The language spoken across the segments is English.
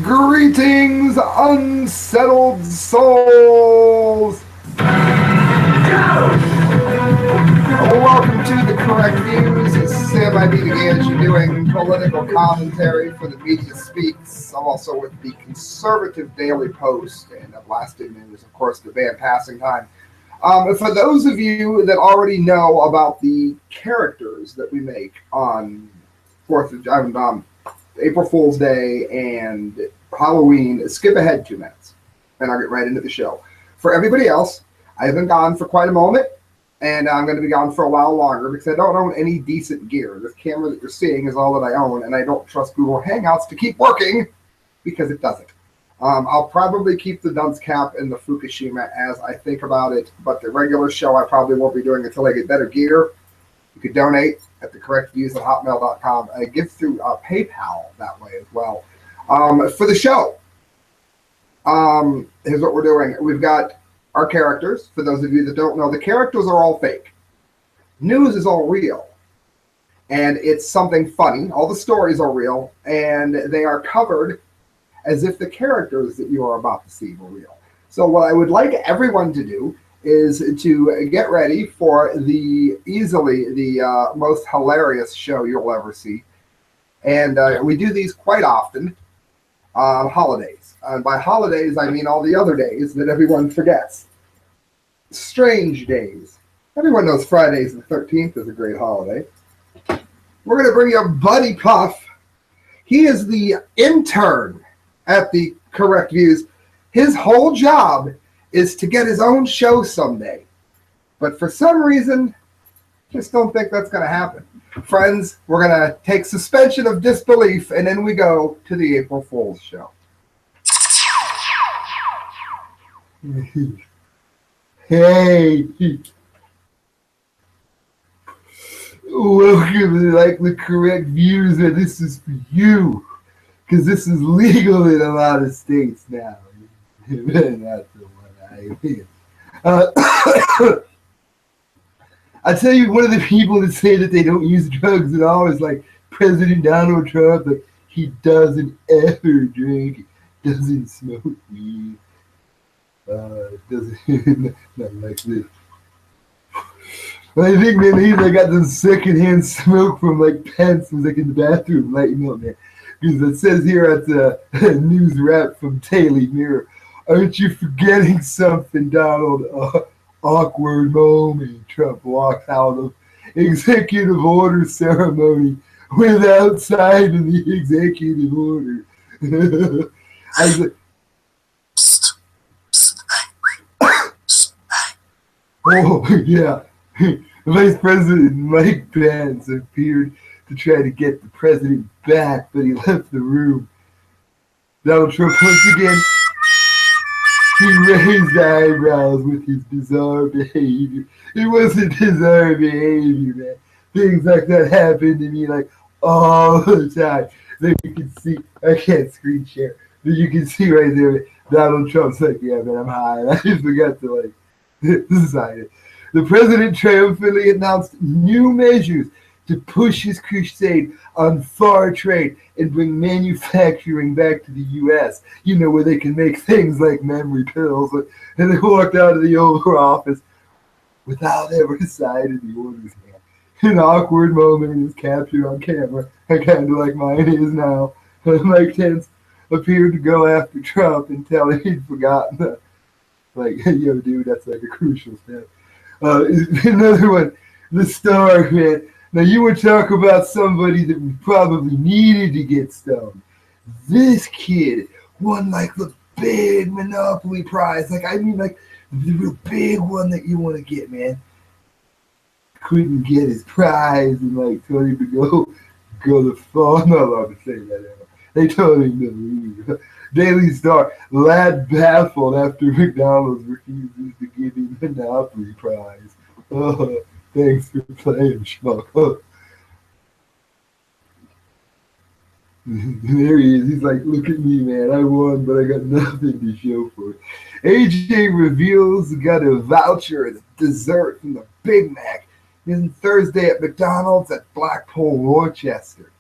Greetings, unsettled souls! Welcome to the Correct Views. It's Sam I.D. Gangi doing political commentary for the Media Speaks. I'm also with the Conservative Daily Post, and at last in news, of course, the band Passing Time. For those of you that already know about the characters that we make on April Fool's Day and Halloween, skip ahead 2 minutes, and I'll get right into the show. For everybody else, I've been gone for quite a moment, and I'm going to be gone for a while longer because I don't own any decent gear. This camera that you're seeing is all that I own, and I don't trust Google Hangouts to keep working because it doesn't. I'll probably keep the dunce cap and the Fukushima as I think about it, but the regular show I probably won't be doing until I get better gear. You could donate at thecorrectviews@hotmail.com. I give through PayPal that way as well. For the show, here's what we're doing. We've got our characters. For those of you that don't know, the characters are all fake. News is all real. And it's something funny. All the stories are real, and they are covered as if the characters that you are about to see were real. So what I would like everyone to do is to get ready for easily the most hilarious show you'll ever see. And we do these quite often on holidays. And by holidays, I mean all the other days that everyone forgets. Strange days. Everyone knows Fridays the 13th is a great holiday. We're going to bring you Buddy Puff. He is the intern at the Correct Views. His whole job is to get his own show someday. But for some reason, just don't think that's going to happen. Friends, we're going to take suspension of disbelief, and then we go to the April Fool's show. Hey! Welcome to the Correct Views, and this is for you. Because this is legal in a lot of states now. Not the one I mean. I tell you, one of the people that say that they don't use drugs at all is like President Donald Trump. Like, he doesn't ever drink, doesn't smoke weed, doesn't nothing like this. I think, man, I got this secondhand smoke from Pence was in the bathroom lighting up, man. Because it says here at the news wrap from Daily Mirror, aren't you forgetting something, Donald? Awkward moment. Trump walks out of executive order ceremony without signing the executive order. I was like, oh, yeah. Vice President Mike Pence appeared to try to get the president back, but he left the room. Donald Trump once again, he raised eyebrows with his bizarre behavior. It wasn't bizarre behavior, man. Things like that happen to me all the time. That you can see, I can't screen share, but you can see right there, Donald Trump's like, yeah, man, I'm high. And I just forgot to sign it. The president triumphantly announced new measures to push his crusade on fair trade and bring manufacturing back to the U.S., where they can make things like memory pills. And they walked out of the Oval Office without ever signing the orders, man. An awkward moment is captured on camera, kind of like mine is now. Mike Pence appeared to go after Trump until he'd forgotten that, yo, dude, that's a crucial step. Another one, the Star, man. Now, you would talk about somebody that we probably needed to get stoned. This kid won the big Monopoly prize. The real big one that you want to get, man. Couldn't get his prize and told him to go to fall. I'm not allowed to say that anymore. They told him to leave. Daily Star, lad baffled after McDonald's refuses to give him Monopoly prize. Thanks for playing, schmuck. There he is. He's like, look at me, man. I won, but I got nothing to show for it. AJ reveals he got a voucher and dessert from the Big Mac. It's Thursday at McDonald's at Blackpool, Rochester.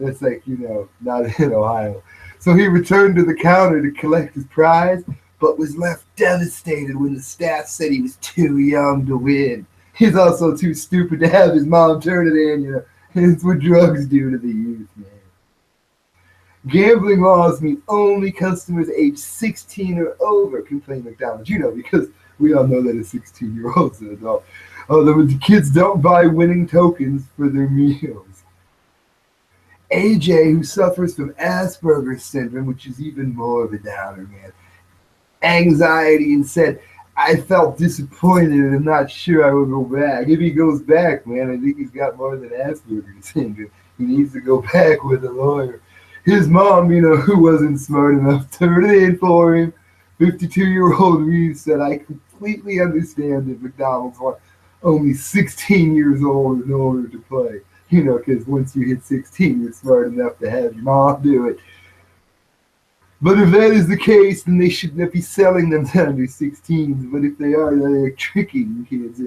That's not in Ohio. So he returned to the counter to collect his prize, but was left devastated when the staff said he was too young to win. He's also too stupid to have his mom turn it in, you know. It's what drugs do to the youth, man. Gambling laws mean only customers age 16 or over can play McDonald's. You know, because we all know that a 16-year-old's an adult. Although the kids don't buy winning tokens for their meals. AJ, who suffers from Asperger's syndrome, which is even more of a downer, man. Anxiety, and said, I felt disappointed and I'm not sure I will go back. If he goes back, man, I think he's got more than Asperger's syndrome. He needs to go back with a lawyer. His mom, you know, who wasn't smart enough, turned it in for him. 52-year-old Reeves said, I completely understand that McDonald's want only 16 years old in order to play. You know, because once you hit 16, you're smart enough to have your mom do it. But if that is the case, then they should not be selling them to under 16s. But if they are, they're tricking kids.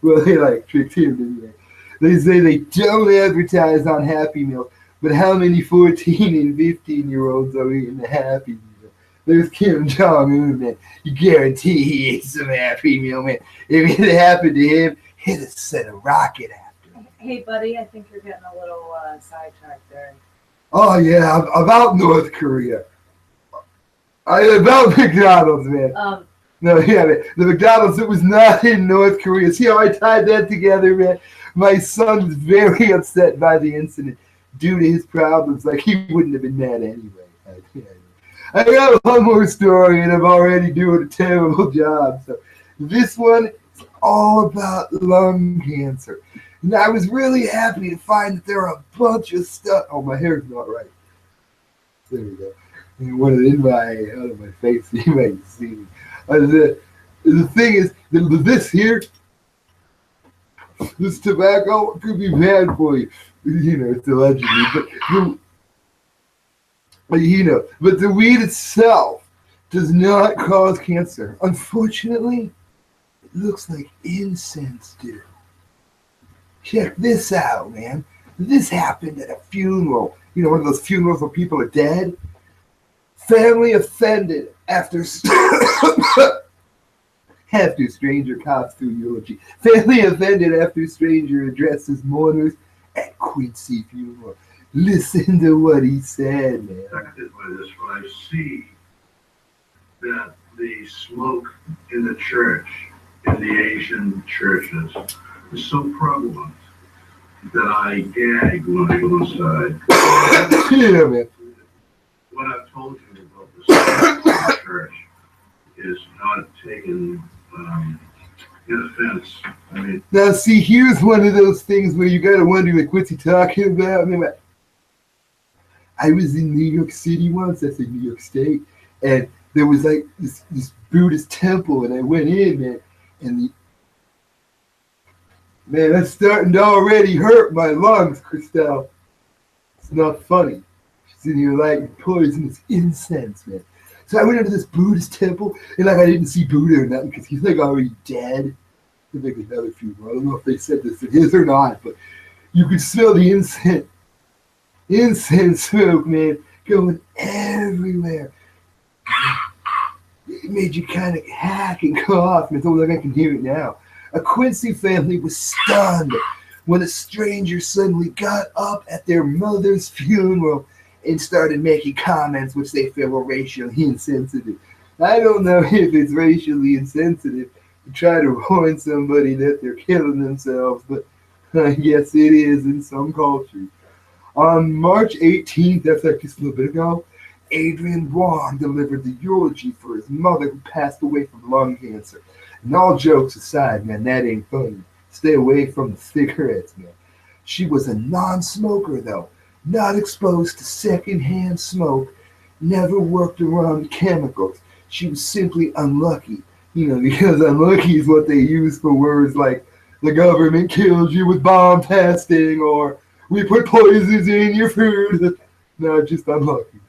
Well, they like tricked him anyway. They say they don't advertise on Happy Meals. But how many 14 and 15-year-olds are eating the Happy Meal? There's Kim Jong-un, man. You guarantee he ate some Happy Meal, man. If it happened to him, he'd have sent a rocket after him. Hey, buddy, I think you're getting a little sidetracked there. Oh, yeah, about North Korea. About McDonald's, man. No, yeah, man. The McDonald's, it was not in North Korea. See how I tied that together, man? My son was very upset by the incident. Due to his problems, like he wouldn't have been mad anyway. I got one more story, and I'm already doing a terrible job. So this one is all about lung cancer. And I was really happy to find that there are a bunch of stuff. Oh, my hair's not right. There we go. I wanted it out of my face. You might see me. The thing is, this here, this tobacco could be bad for you. You know, it's allegedly, but the weed itself does not cause cancer. Unfortunately, it looks like incense do. Check this out, man. This happened at a funeral. You know, one of those funerals where people are dead. Family offended after stranger coughs through eulogy. Family offended after stranger addresses mourners at Quincy funeral. Listen to what he said, man. Affected by this, when I see that the smoke in the church, in the Asian churches, is so prevalent that I gag when I go inside. Yeah, man. What I've told you about the smoke in the church is not taken in offense. I mean, now, see, here's one of those things where you gotta wonder, like, what's he talking about? I mean, I was in New York City once, that's in New York State, and there was like this Buddhist temple, and I went in, man, and that's starting to already hurt my lungs, Christelle. It's not funny. She's in here like poisonous incense, man. So I went into this Buddhist temple, and like I didn't see Buddha or nothing, because he's like already dead. They make another funeral. I don't know if they said this in his or not, but you could smell the incense smoke, man, going everywhere. It made you kind of hack and cough, man. It's almost like I can hear it now. A Quincy family was stunned when a stranger suddenly got up at their mother's funeral and started making comments which they feel were racially insensitive. I don't know if it's racially insensitive to try to warn somebody that they're killing themselves, but I guess it is in some cultures. On March 18th, that's like just a little bit ago, Adrian Wong delivered the eulogy for his mother who passed away from lung cancer. And all jokes aside, man, that ain't funny. Stay away from the cigarettes, man. She was a non-smoker, though, not exposed to secondhand smoke, never worked around chemicals. She was simply unlucky, because unlucky is what they use for words like the government killed you with bomb testing or we put poisons in your food. No, just unlucky.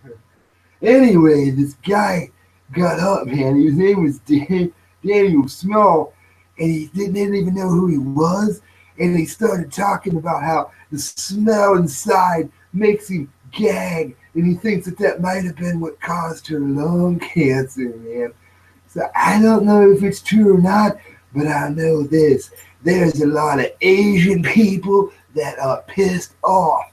Anyway, this guy got up, man. His name was Daniel Small, and he didn't even know who he was. And he started talking about how the smell inside makes him gag, and he thinks that might have been what caused her lung cancer, man. So I don't know if it's true or not, but I know this. There's a lot of Asian people that are pissed off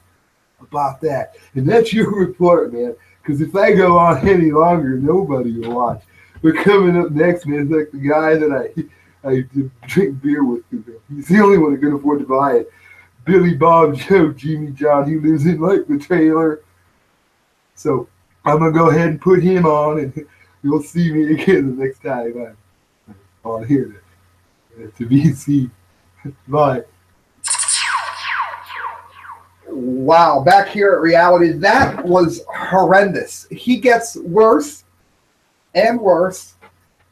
about that. And that's your report, man. Because if I go on any longer, nobody will watch. But coming up next, man, is like the guy that I drink beer with. He's the only one that can afford to buy it. Billy Bob Joe Jimmy John. He lives in like the trailer. So I'm going to go ahead and put him on, and you'll see me again the next time I'm on here to BC. Bye. Wow, back here at reality, that was horrendous. He gets worse and worse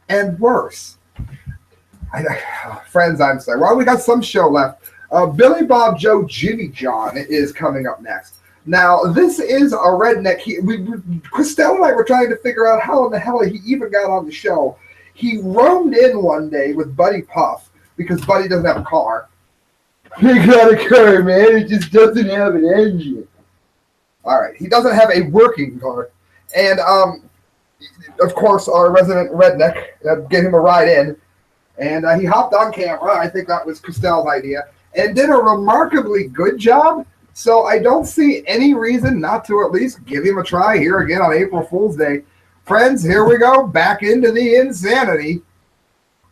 and worse. Friends, I'm sorry. Well, we got some show left. Billy Bob Joe Jimmy John is coming up next. Now, this is a redneck. Christelle and I were trying to figure out how in the hell he even got on the show. He roamed in one day with Buddy Puff because Buddy doesn't have a car. He got a car, man. It just doesn't have an engine. All right. He doesn't have a working car. And, of course, our resident redneck gave him a ride in. And he hopped on camera. I think that was Christelle's idea. And did a remarkably good job. So I don't see any reason not to at least give him a try here again on April Fool's Day. Friends, here we go. Back into the insanity.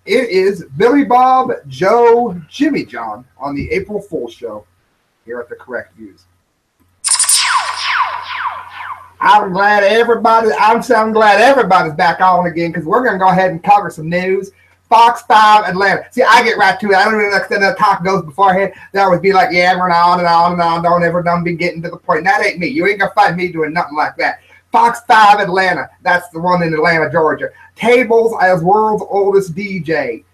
It is Billy Bob Joe Jimmy John on the April Fool's Show here at the Correct Views. I'm glad everybody's back on again because we're going to go ahead and cover some news. Fox 5 Atlanta. See, I get right to it. I don't even understand the talk goes beforehand. They always be like, yeah, we're on and on and on. Don't ever done be getting to the point. That ain't me. You ain't going to find me doing nothing like that. Fox 5 Atlanta. That's the one in Atlanta, Georgia. Tables as world's oldest DJ.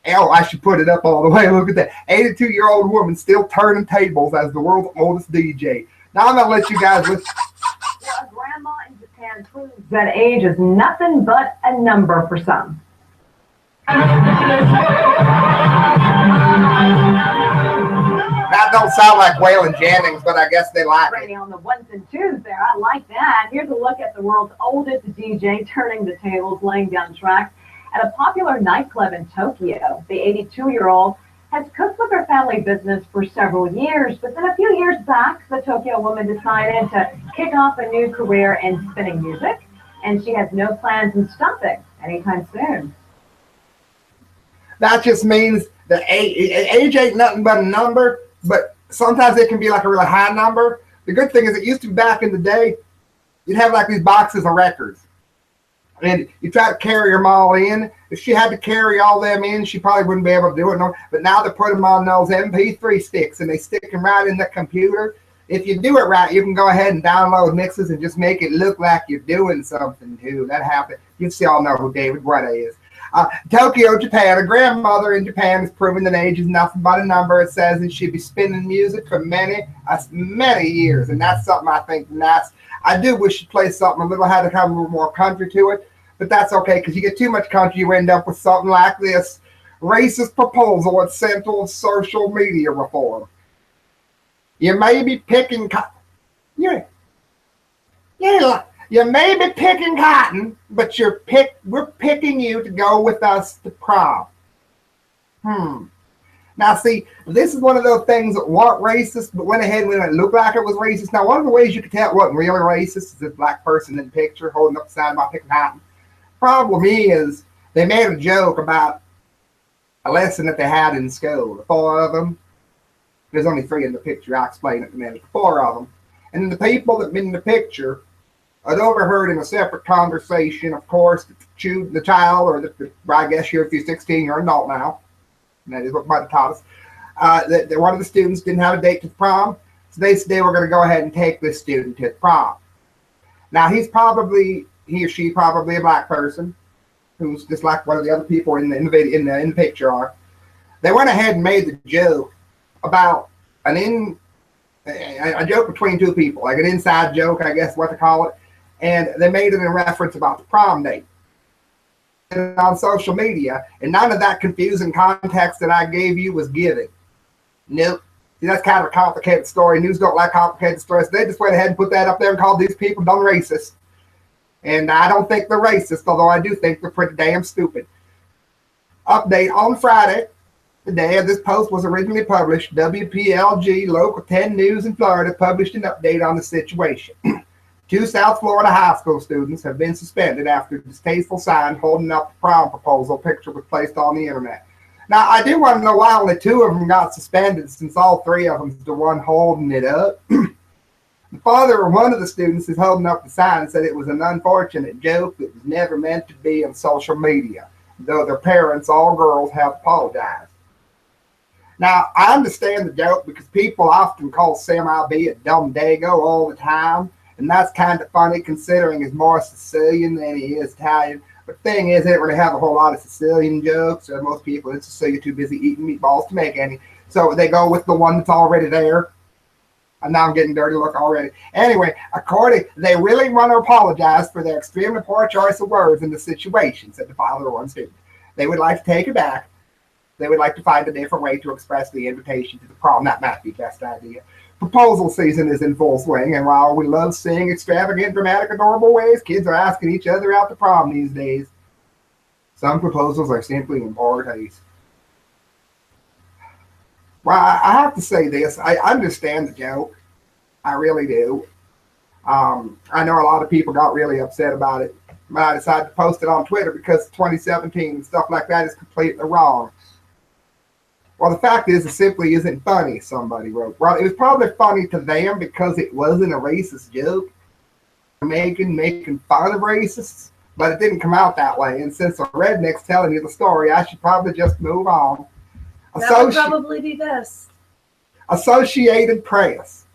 Oh, I should put it up all the way. Look at that. 82-year-old woman still turning tables as the world's oldest DJ. Now I'm going to let you guys listen. Well, a grandma in Japan proves that age is nothing but a number for some. That don't sound like Waylon Jennings, but I guess they like it. On the ones and twos there. I like that. Here's a look at the world's oldest DJ turning the tables, laying down tracks at a popular nightclub in Tokyo. The 82-year-old has cooked with her family business for several years, but then a few years back, the Tokyo woman decided to kick off a new career in spinning music, and she has no plans in stopping anytime soon. That just means that age ain't nothing but a number, but sometimes it can be like a really high number. The good thing is it used to be back in the day, you'd have like these boxes of records. And you try to carry them all in. If she had to carry all them in, she probably wouldn't be able to do it. No. But now they put them on those MP3 sticks and they stick them right in the computer. If you do it right, you can go ahead and download mixes and just make it look like you're doing something too. That happened. You see all know who David Guetta is. Tokyo, Japan. A grandmother in Japan has proven that age is nothing but a number. It says that she'd be spinning music for many years, and that's something I think nice. I do wish she'd play something a little, had to have a little more country to it, but that's okay because you get too much country, you end up with something like this: racist proposal at Central Social Media Reform. You may be picking cotton. You may be picking cotton, but we're picking you to go with us to prom. Now, see, this is one of those things that weren't racist, but went ahead when it looked like it was racist. Now, one of the ways you could tell it wasn't really racist is this black person in the picture holding up the sign about picking cotton. Problem is, they made a joke about a lesson that they had in school. The four of them. There's only three in the picture. I'll explain it in a minute. The four of them. And the people that been in the picture, I'd overheard in a separate conversation, of course, the child, or I guess if you're 16, you're an adult now. And that is what Buddy taught us. That one of the students didn't have a date to the prom, so they said they were going to go ahead and take this student to the prom. Now, he or she probably a black person who's just like one of the other people in the picture are. They went ahead and made the joke about a joke between two people, like an inside joke, I guess what to call it. And they made it in reference about the prom date. And on social media, and none of that confusing context that I gave you was given. Nope. See, that's kind of a complicated story. News don't like complicated stories. They just went ahead and put that up there and called these people dumb racist. And I don't think they're racist, although I do think they're pretty damn stupid. Update on Friday, the day this post was originally published, WPLG Local 10 News in Florida published an update on the situation. 2 South Florida high school students have been suspended after a distasteful sign holding up the prom proposal picture was placed on the internet. Now, I do want to know why only 2 of them got suspended, since all 3 of them is the one holding it up. The father of one of the students is holding up the sign and said it was an unfortunate joke that was never meant to be on social media, though their parents, all girls, have apologized. Now, I understand the joke because people often call Sam I.B. a dumb dago all the time, and that's kind of funny considering he's more Sicilian than he is Italian. But the thing is, they don't really have a whole lot of Sicilian jokes, or most people in Sicily are too busy eating meatballs to make any. So they go with the one that's already there. And now I'm getting dirty look already. Anyway, they really want to apologize for their extremely poor choice of words in the situation, said the father of one student. They would like to take it back. They would like to find a different way to express the invitation to the prom. That might be the best idea. Proposal season is in full swing, and while we love seeing extravagant, dramatic, adorable ways kids are asking each other out to prom these days, some proposals are simply in poor taste. Well, I have to say this. I understand the joke. I really do. I know a lot of people got really upset about it, but I decided to post it on Twitter because 2017 and stuff like that is completely wrong. Well, the fact is, it simply isn't funny, somebody wrote. Well, it was probably funny to them because it wasn't a racist joke, making fun of racists, but it didn't come out that way. And since a redneck's telling you the story, I should probably just move on. That would probably be best. Associated Press.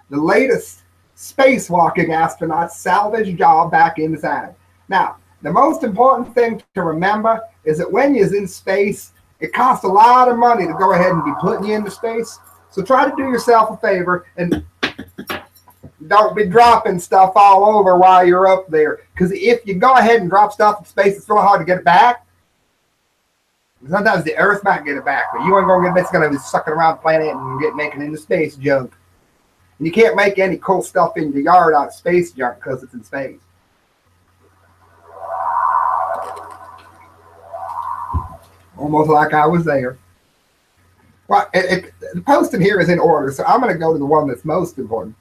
The latest spacewalking astronauts salvage job back inside. Now, the most important thing to remember is that when you're in space, it costs a lot of money to go ahead and be putting you into space. So try to do yourself a favor and don't be dropping stuff all over while you're up there. Because if you go ahead and drop stuff in space, it's really hard to get it back. Sometimes the Earth might get it back, but you ain't going to get it. It's going to be sucking around the planet and making into space junk. And you can't make any cool stuff in your yard out of space junk because it's in space. Almost like I was there. Well, the posting here is in order, so I'm going to go to the one that's most important.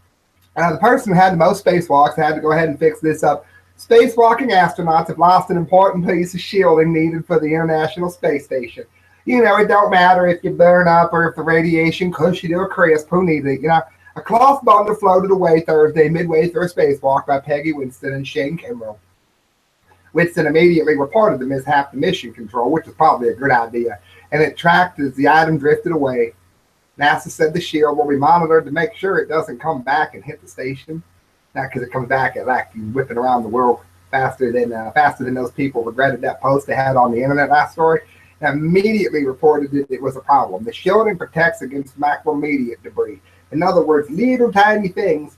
The person who had the most spacewalks had to go ahead and fix this up. Spacewalking astronauts have lost an important piece of shielding needed for the International Space Station. You know, it don't matter if you burn up or if the radiation cushions you to a crisp. Who needs it? You know, a cloth bundle floated away Thursday midway through a spacewalk by Peggy Winston and Shane Kimbrough. Winston immediately reported the mishap to Mission Control, which is probably a good idea, and it tracked as the item drifted away. NASA said the shield will be monitored to make sure it doesn't come back and hit the station. Not because it comes back at like whipping around the world faster than those people regretted that post they had on the internet last story. And immediately reported that it was a problem. The shielding protects against macrometeorite debris. In other words, little tiny things.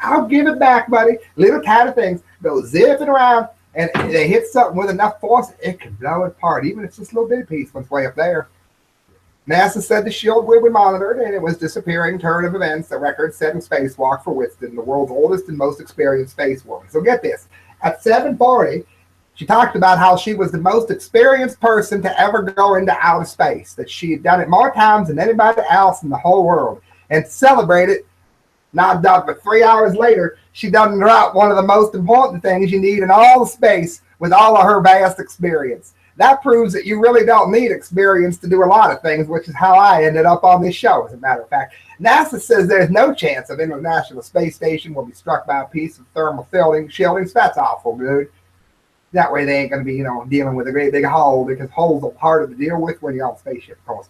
I'll give it back, buddy. Little tiny things go zipping around, and they hit something with enough force, it can blow it apart, even if it's just a little bitty piece once way up there. NASA said the shield will be monitored, and it was disappearing turn of events, the record-setting spacewalk for Winston, the world's oldest and most experienced spacewoman. So get this, at 7:40, she talked about how she was the most experienced person to ever go into outer space, that she had done it more times than anybody else in the whole world. And to celebrate it, not done, but 3 hours later, she done drop one of the most important things you need in all of space with all of her vast experience. That proves that you really don't need experience to do a lot of things, which is how I ended up on this show, as a matter of fact. NASA says there's no chance of International Space Station will be struck by a piece of thermal shielding. So that's awful, dude. That way they ain't going to be, dealing with a great big hole, because holes are harder to deal with when you're on a spaceship, of course.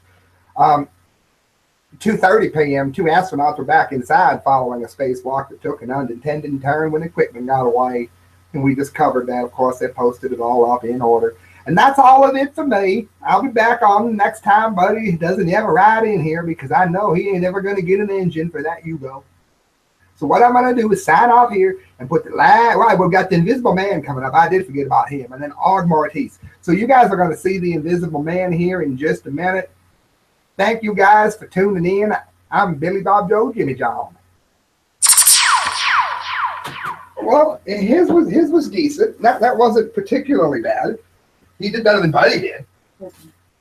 2:30 p.m., 2 astronauts were back inside following a spacewalk that took an unintended turn when equipment got away. And we just covered that. Of course, they posted it all up in order. And that's all of it for me. I'll be back on the next time Buddy doesn't ever ride in here, because I know he ain't ever going to get an engine for that Yugo. So what I'm going to do is sign off here and put the right, we've got the Invisible Man coming up. I did forget about him. And then Maltese. So you guys are going to see the Invisible Man here in just a minute. Thank you guys for tuning in. I'm Billy Bob Joe Jimmy John. Well, his was decent. That wasn't particularly bad. He did better than Buddy did.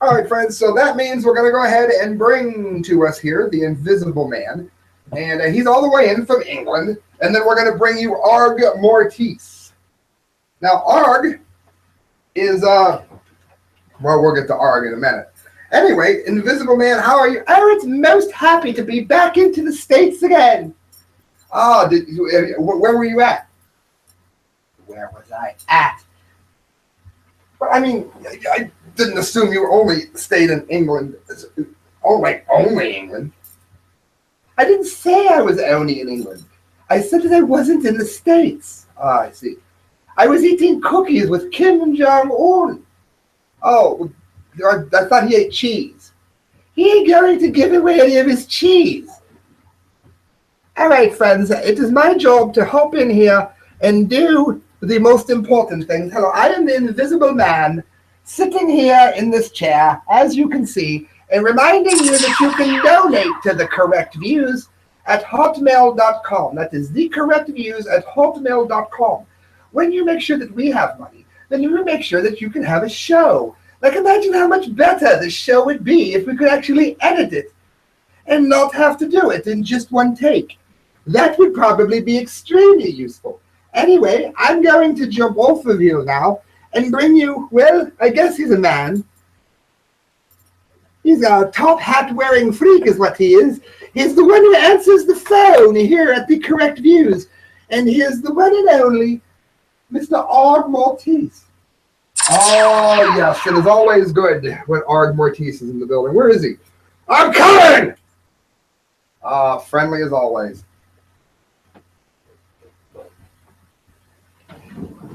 All right, friends. So that means we're going to go ahead and bring to us here the Invisible Man. And he's all the way in from England. And then we're going to bring you Arg Mortis. Now, Arg is, well, we'll get to Arg in a minute. Anyway, Invisible Man, how are you? Oh, it's most happy to be back into the States again. Oh, where were you at? Where was I at? But I mean, I didn't assume you only stayed in England. Oh, like only England? I didn't say I was only in England. I said that I wasn't in the States. Ah, I see. I was eating cookies with Kim Jong-un. Oh, I thought he ate cheese. He ain't going to give away any of his cheese. All right, friends, it is my job to hop in here and do the most important things. Hello, I am the Invisible Man, sitting here in this chair, as you can see, and reminding you that you can donate to The Correct Views at hotmail.com. That is thecorrectviews@hotmail.com. When you make sure that we have money, then you will make sure that you can have a show. Like, imagine how much better the show would be if we could actually edit it and not have to do it in just one take. That would probably be extremely useful. Anyway, I'm going to jump off of you now and bring you, well, I guess he's a man. He's a top hat wearing freak is what he is. He's the one who answers the phone here at The Correct Views. And he is the one and only Mr. Arg Maltese. Oh, yes, it is always good when Arg Mortis is in the building. Where is he? I'm coming! Friendly as always.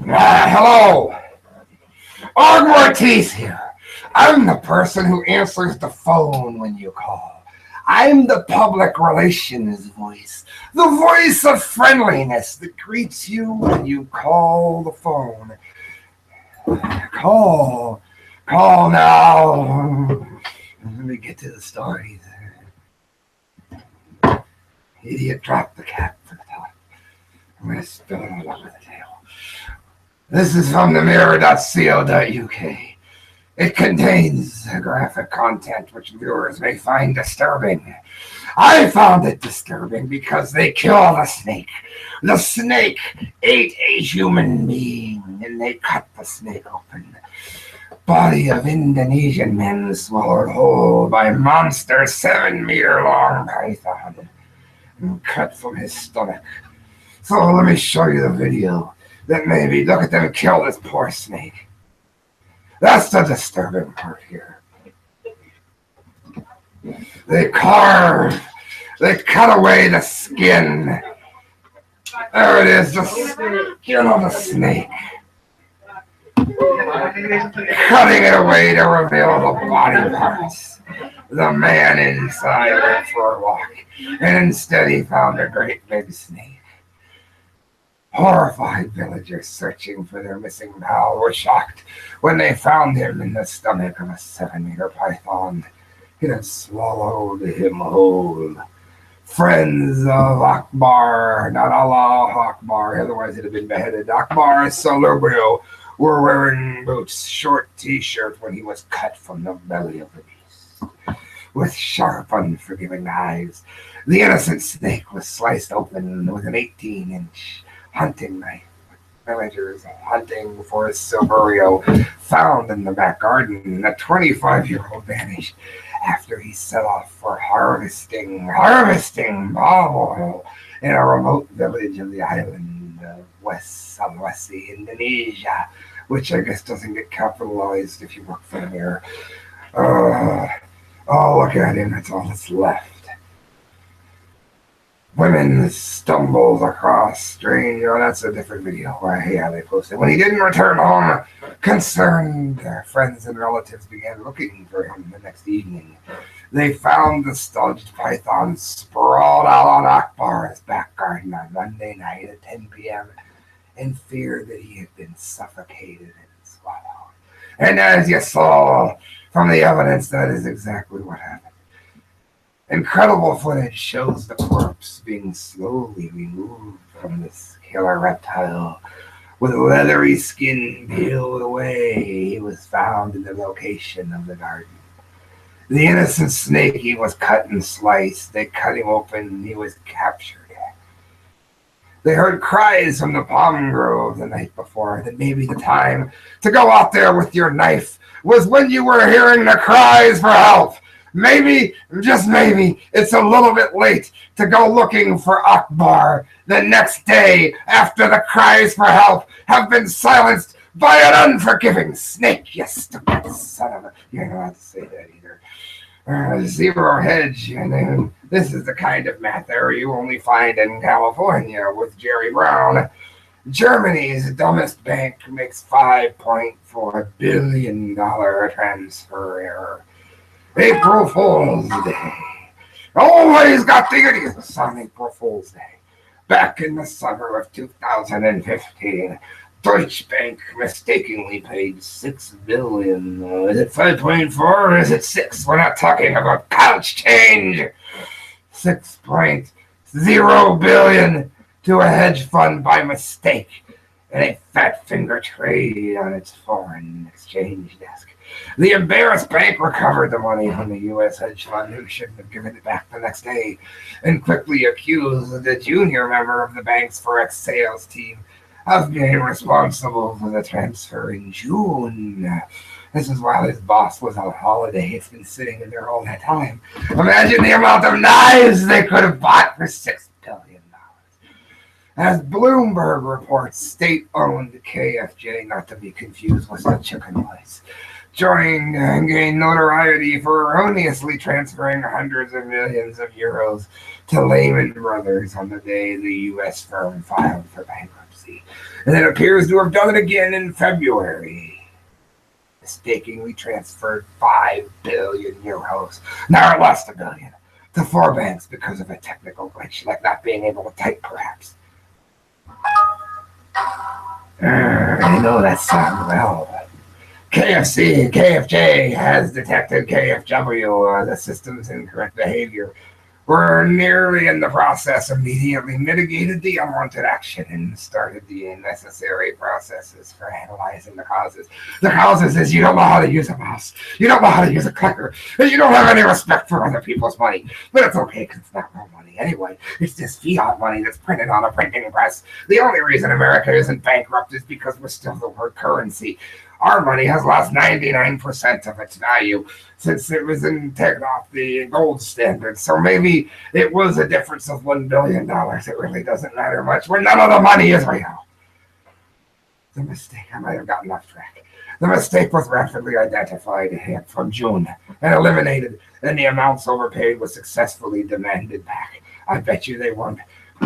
Hello. Arg Mortis here. I'm the person who answers the phone when you call. I'm the public relations voice. The voice of friendliness that greets you when you call the phone. Call now. Let me get to the story there. Idiot dropped the cap for the top. I'm going to spill it all over the table. This is from themirror.co.uk. It contains graphic content which viewers may find disturbing. I found it disturbing because they killed a snake. The snake ate a human being, and they cut the snake open. Body of Indonesian man swallowed whole by monster 7-meter-long python and cut from his stomach. So let me show you the video. Then maybe look at them kill this poor snake. That's the disturbing part here. They cut away the skin. There it is, the skin of the snake. Cutting it away to reveal the body parts. The man inside went for a walk, and instead he found a great big snake. Horrified villagers searching for their missing pal were shocked when they found him in the stomach of a 7-meter python. It had swallowed him whole. Friends of Akbar, not Allah Akbar, otherwise he'd have been beheaded. Akbar Salubrio were wearing boots, short t-shirt when he was cut from the belly of the beast. With sharp, unforgiving knives, the innocent snake was sliced open with an 18-inch hunting knife. Villagers hunting for a Silverio found in the back garden. A 25-year-old vanished after he set off for harvesting olive oil in a remote village of the island of West Sulawesi, Indonesia, which I guess doesn't get capitalized if you work for the Mirror. Oh, look at him. That's all that's left. Women stumbles across stranger. That's a different video. Yeah, they posted. When he didn't return home, concerned friends and relatives began looking for him the next evening. They found the stodged python sprawled out on Akbar's back garden on Monday night at 10 p.m. and feared that he had been suffocated and swallowed. And as you saw from the evidence, that is exactly what happened. Incredible footage shows the corpse being slowly removed from this killer reptile. With leathery skin peeled away, he was found in the location of the garden. The innocent snake he was cut and sliced. They cut him open and he was captured. They heard cries from the palm grove the night before, that maybe the time to go out there with your knife was when you were hearing the cries for help. Maybe, just maybe, it's a little bit late to go looking for Akbar the next day after the cries for help have been silenced by an unforgiving snake. You stupid son of a... You're not allowed to say that either. Zero hedge, and this is the kind of math error you only find in California with Jerry Brown. Germany's dumbest bank makes $5.4 billion transfer error. April Fool's Day. Always got the idiots on April Fool's Day. Back in the summer of 2015, Deutsche Bank mistakenly paid $6 billion. Is it 5.4 or is it 6? We're not talking about college change. $6.0 billion to a hedge fund by mistake and a fat finger trade on its foreign exchange desk. The embarrassed bank recovered the money from the U.S. hedge fund, who shouldn't have given it back the next day, and quickly accused the junior member of the bank's forex sales team of being responsible for the transfer in June. This is while his boss was on holiday. It's been sitting in there all that time. Imagine the amount of knives they could have bought for $6 billion. As Bloomberg reports, state-owned KFJ, not to be confused with the chicken place, joined and gained notoriety for erroneously transferring hundreds of millions of euros to Lehman Brothers on the day the U.S. firm filed for bankruptcy. And it appears to have done it again in February. Mistakenly transferred 5 billion euros, now it lost $1 billion, to 4 banks because of a technical glitch, like not being able to type, perhaps. I know that sounds well, but KFJ has detected KFW, the system's incorrect behavior. We're nearly in the process, immediately mitigated the unwanted action and started the necessary processes for analyzing the causes. The causes is you don't know how to use a mouse, you don't know how to use a clicker, and you don't have any respect for other people's money. But it's okay because it's not real money anyway. It's just fiat money that's printed on a printing press. The only reason America isn't bankrupt is because we're still the word currency. Our money has lost 99% of its value since it was taken off the gold standard. So maybe it was a difference of $1 billion. It really doesn't matter much when none of the money is real. The mistake, I might have gotten off track. The mistake was rapidly identified from June and eliminated, and the amounts overpaid was successfully demanded back. I bet you they won't.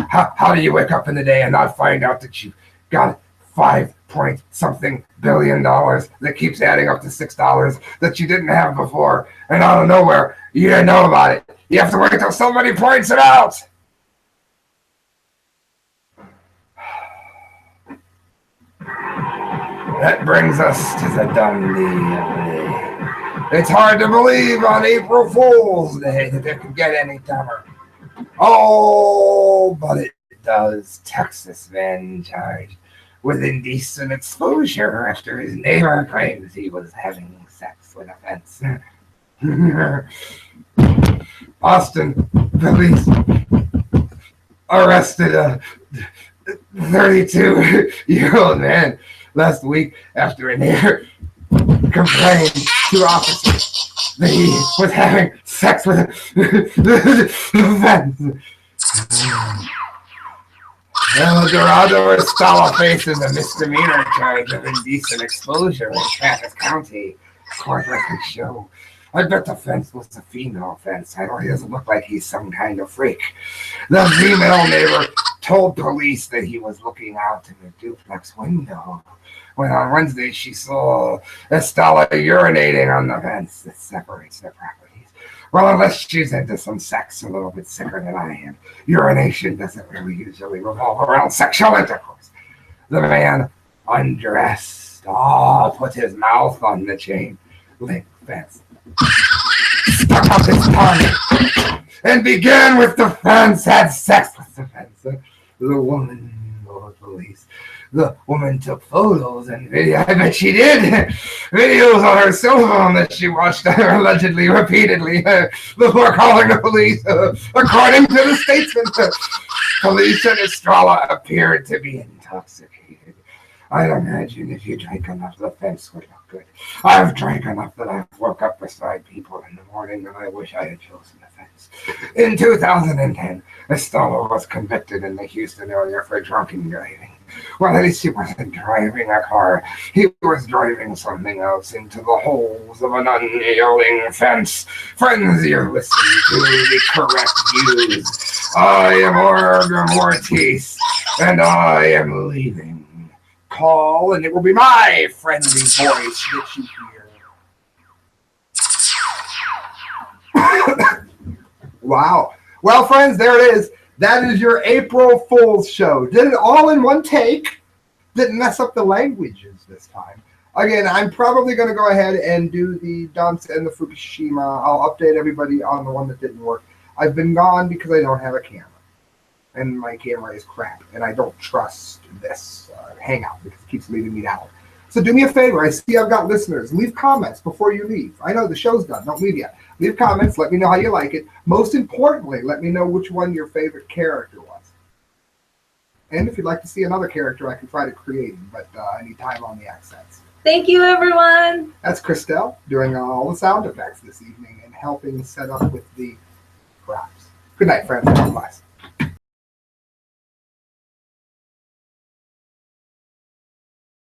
How do you wake up in the day and not find out that you got $5-point-something billion that keeps adding up to $6 that you didn't have before, and out of nowhere you didn't know about it? You have to wait till somebody points it out. That brings us to the done deal. It's hard to believe on April Fool's Day that it could get any dumber. Oh, but it does. Texas man charged with indecent exposure after his neighbor claims he was having sex with a fence. Austin police arrested a 32-year-old man last week after a neighbor complained to officers that he was having sex with a fence. El Dorado Estella faces a misdemeanor charge of indecent exposure in Travis County, court records show. I bet the fence was a female fence. He doesn't look like he's some kind of freak. The female neighbor told police that he was looking out in the duplex window when on Wednesday she saw Estella urinating on the fence that separates their properties. Well, unless she's into some sex a little bit sicker than I am, urination doesn't really usually revolve around sexual intercourse. The man undressed, put his mouth on the chain link fence. stuck up his tongue and began with the fence, had sex with the fence. The woman, Lord police, the woman took photos and video. I bet she did. Videos on her cell phone that she watched allegedly, repeatedly, before calling the police. According to the statesman, police and Estrella appeared to be intoxicated. I'd imagine if you drank enough, the fence would look good. I've drank enough that I've woke up beside people in the morning and I wish I had chosen the fence. In 2010, Estrella was convicted in the Houston area for drunken driving. Well, at least he wasn't driving a car. He was driving something else into the holes of an unyielding fence. Friends, you're listening to the correct news. I am Orga Mortis, and I am leaving. Call, and it will be my friendly voice that you hear. Wow. Well, friends, there it is. That is your April Fool's show. Did it all in one take. Didn't mess up the languages this time. Again, I'm probably going to go ahead and do the Dunce and the Fukushima. I'll update everybody on the one that didn't work. I've been gone because I don't have a camera. And my camera is crap. And I don't trust this Hangout because it keeps leaving me out. So do me a favor. I see I've got listeners. Leave comments before you leave. I know the show's done. Don't leave yet. Leave comments. Let me know how you like it. Most importantly, let me know which one your favorite character was. And if you'd like to see another character, I can try to create him. But I need time on the accents. Thank you, everyone. That's Christelle doing all the sound effects this evening and helping set up with the props. Good night, friends. God bless.